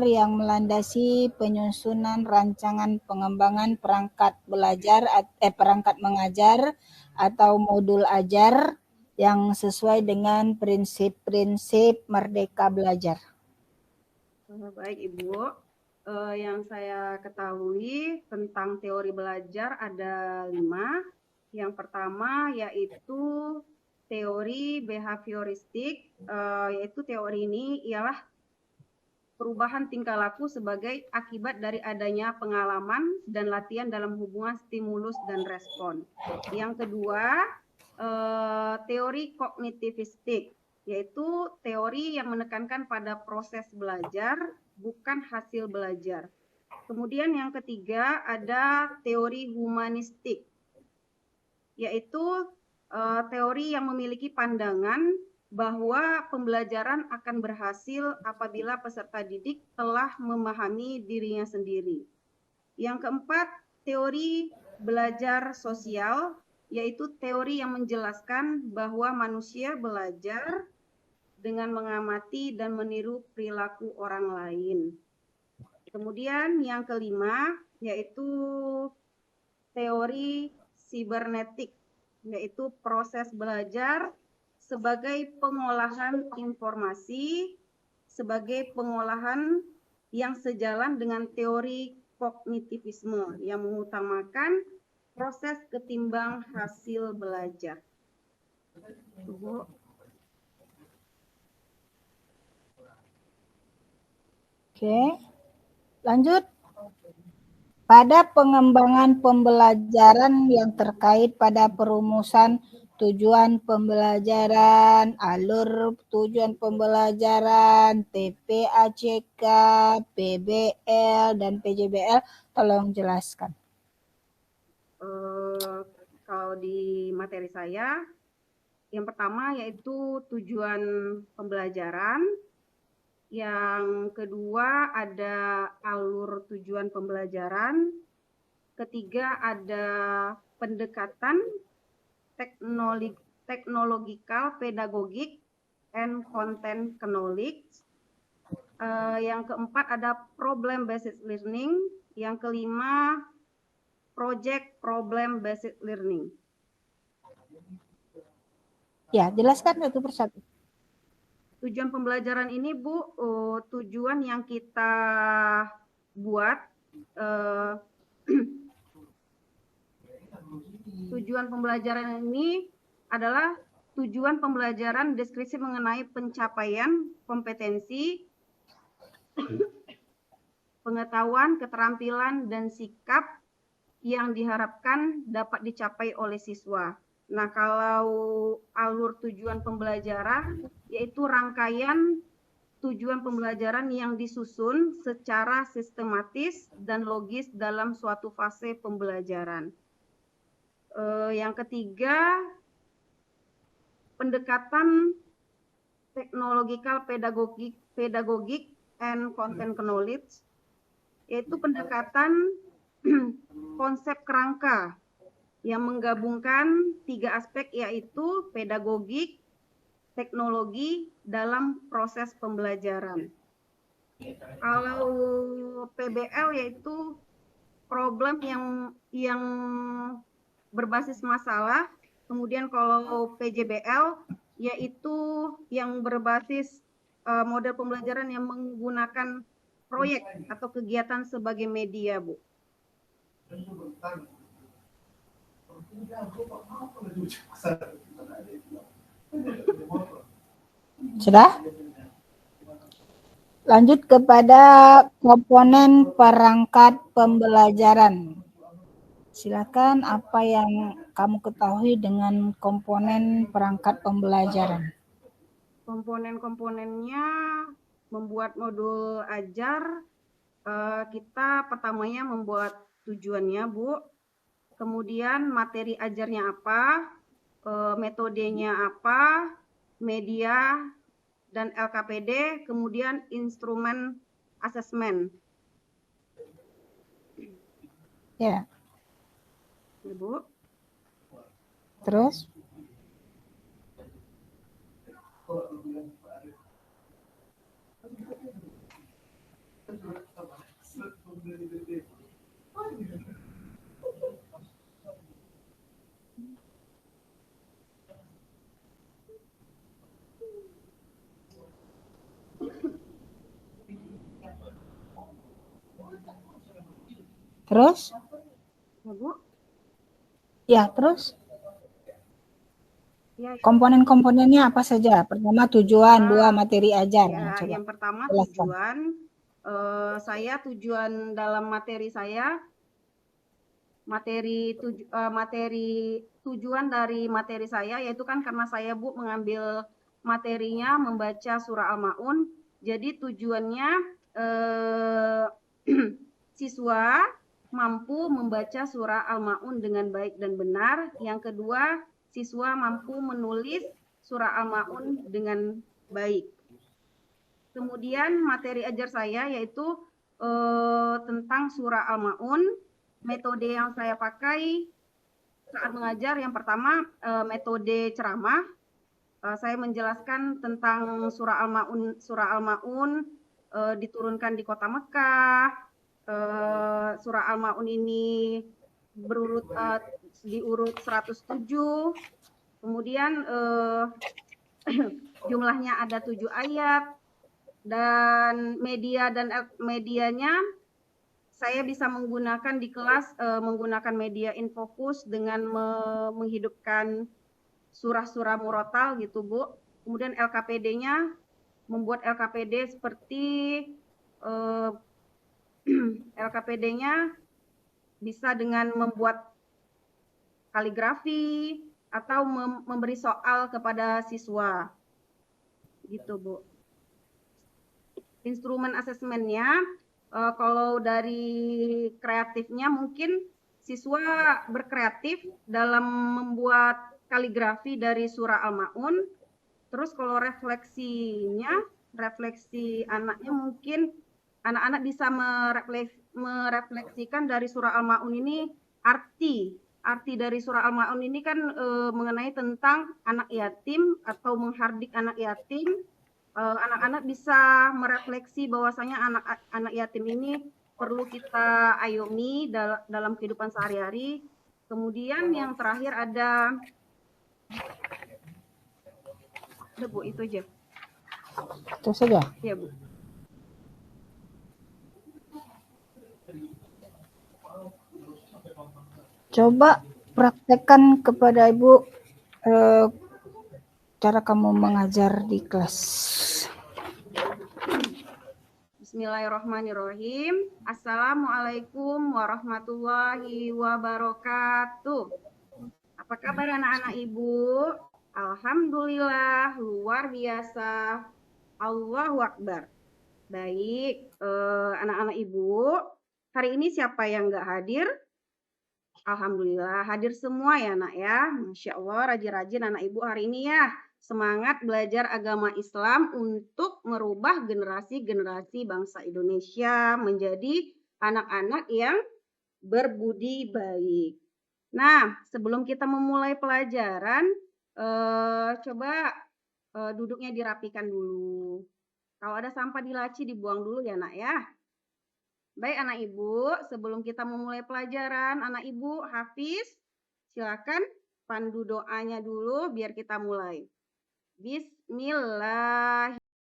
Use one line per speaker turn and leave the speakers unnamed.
yang melandasi penyusunan rancangan pengembangan perangkat mengajar atau modul ajar yang sesuai dengan prinsip-prinsip Merdeka Belajar.
Baik Ibu, yang saya ketahui tentang teori belajar ada 5. Yang pertama yaitu teori behavioristik, yaitu teori ini ialah perubahan tingkah laku sebagai akibat dari adanya pengalaman dan latihan dalam hubungan stimulus dan respon. Yang kedua, teori kognitivistik, yaitu teori yang menekankan pada proses belajar, bukan hasil belajar. Kemudian yang ketiga ada teori humanistik, yaitu teori yang memiliki pandangan bahwa pembelajaran akan berhasil apabila peserta didik telah memahami dirinya sendiri. Yang keempat, teori belajar sosial, yaitu teori yang menjelaskan bahwa manusia belajar dengan mengamati dan meniru perilaku orang lain. Kemudian yang kelima, yaitu teori sibernetik, yaitu proses belajar sebagai pengolahan informasi, sebagai pengolahan yang sejalan dengan teori kognitivisme yang mengutamakan proses ketimbang hasil belajar.
Oke, lanjut. Pada pengembangan pembelajaran yang terkait pada perumusan tujuan pembelajaran, alur tujuan pembelajaran, TPACK, PBL, dan PJBL, tolong jelaskan.
Kalau di materi saya, yang pertama yaitu tujuan pembelajaran, yang kedua ada alur tujuan pembelajaran, ketiga ada pendekatan teknologikal, pedagogik, and content knowledge. Yang keempat ada problem based learning, yang kelima project problem based learning.
Ya, jelaskan satu persatu.
Tujuan pembelajaran ini Bu, tujuan yang kita buat, tujuan pembelajaran ini adalah tujuan pembelajaran deskripsi mengenai pencapaian kompetensi, pengetahuan, keterampilan, dan sikap yang diharapkan dapat dicapai oleh siswa. Nah, kalau alur tujuan pembelajaran yaitu rangkaian tujuan pembelajaran yang disusun secara sistematis dan logis dalam suatu fase pembelajaran. Yang ketiga, pendekatan teknologikal, pedagogik, and content knowledge, yaitu pendekatan konsep kerangka yang menggabungkan 3 aspek, yaitu pedagogik, teknologi dalam proses pembelajaran. Kalau PBL yaitu problem yang berbasis masalah, kemudian kalau PJBL yaitu yang berbasis model pembelajaran yang menggunakan proyek atau kegiatan sebagai media, Bu.
Sudah? Lanjut kepada komponen perangkat pembelajaran. Silakan apa yang kamu ketahui dengan komponen perangkat pembelajaran.
Komponen-komponennya membuat modul ajar, kita pertamanya membuat tujuannya, Bu. Kemudian materi ajarnya apa, metodenya apa, media, dan LKPD, kemudian instrumen asesmen.
Ya.
Bu.
Terus? Terus?
Ya, Bu.
Ya, terus?
Ya,
Komponen-komponennya apa saja? Pertama tujuan, dua materi ajar.
ya,
Nah, coba
yang pertama
jelaskan.
tujuan. Tujuan dalam materi saya, tujuan dari materi saya yaitu kan karena saya Bu mengambil materinya membaca surah Al-Maun. Jadi tujuannya siswa mampu membaca surah Al-Maun dengan baik dan benar. Yang kedua, siswa mampu menulis surah Al-Maun dengan baik. Kemudian materi ajar saya yaitu tentang surah Al-Maun. Metode yang saya pakai saat mengajar yang pertama metode ceramah. Saya menjelaskan tentang surah Al-Maun diturunkan di kota Mekah. Surah Al-Maun ini diurut 107. Kemudian jumlahnya ada 7 ayat. Dan medianya saya bisa menggunakan di kelas menggunakan media Infocus dengan menghidupkan surah-surah murotal gitu Bu. Kemudian LKPD-nya membuat LKPD seperti LKPD-nya bisa dengan membuat kaligrafi atau memberi soal kepada siswa gitu Bu. Instrumen asesmennya kalau dari kreatifnya mungkin siswa berkreatif dalam membuat kaligrafi dari surah Al-Maun. Terus kalau refleksi anaknya mungkin anak-anak bisa merefleksikan dari surah Al-Maun ini arti dari surah Al-Maun ini kan mengenai tentang anak yatim atau menghardik anak yatim. Anak-anak bisa merefleksi bahwasanya anak yatim ini perlu kita ayomi dalam kehidupan sehari-hari. Kemudian yang terakhir ada Bu, itu aja.
Itu saja?
Ya Bu.
Coba praktekkan kepada Ibu cara kamu mengajar di kelas.
Bismillahirrahmanirrahim. Assalamualaikum warahmatullahi wabarakatuh. Apa kabar anak-anak Ibu? Alhamdulillah, luar biasa. Allahu Akbar. Baik, anak-anak Ibu, hari ini siapa yang nggak hadir? Alhamdulillah, hadir semua ya nak ya. Masya Allah, rajin-rajin anak Ibu hari ini ya. Semangat belajar agama Islam untuk merubah generasi-generasi bangsa Indonesia menjadi anak-anak yang berbudi baik. Nah, sebelum kita memulai pelajaran, coba duduknya dirapikan dulu. Kalau ada sampah di laci dibuang dulu ya nak ya. Baik anak Ibu, sebelum kita memulai pelajaran, anak Ibu Hafiz, silakan pandu doanya dulu biar kita mulai. Bismillah.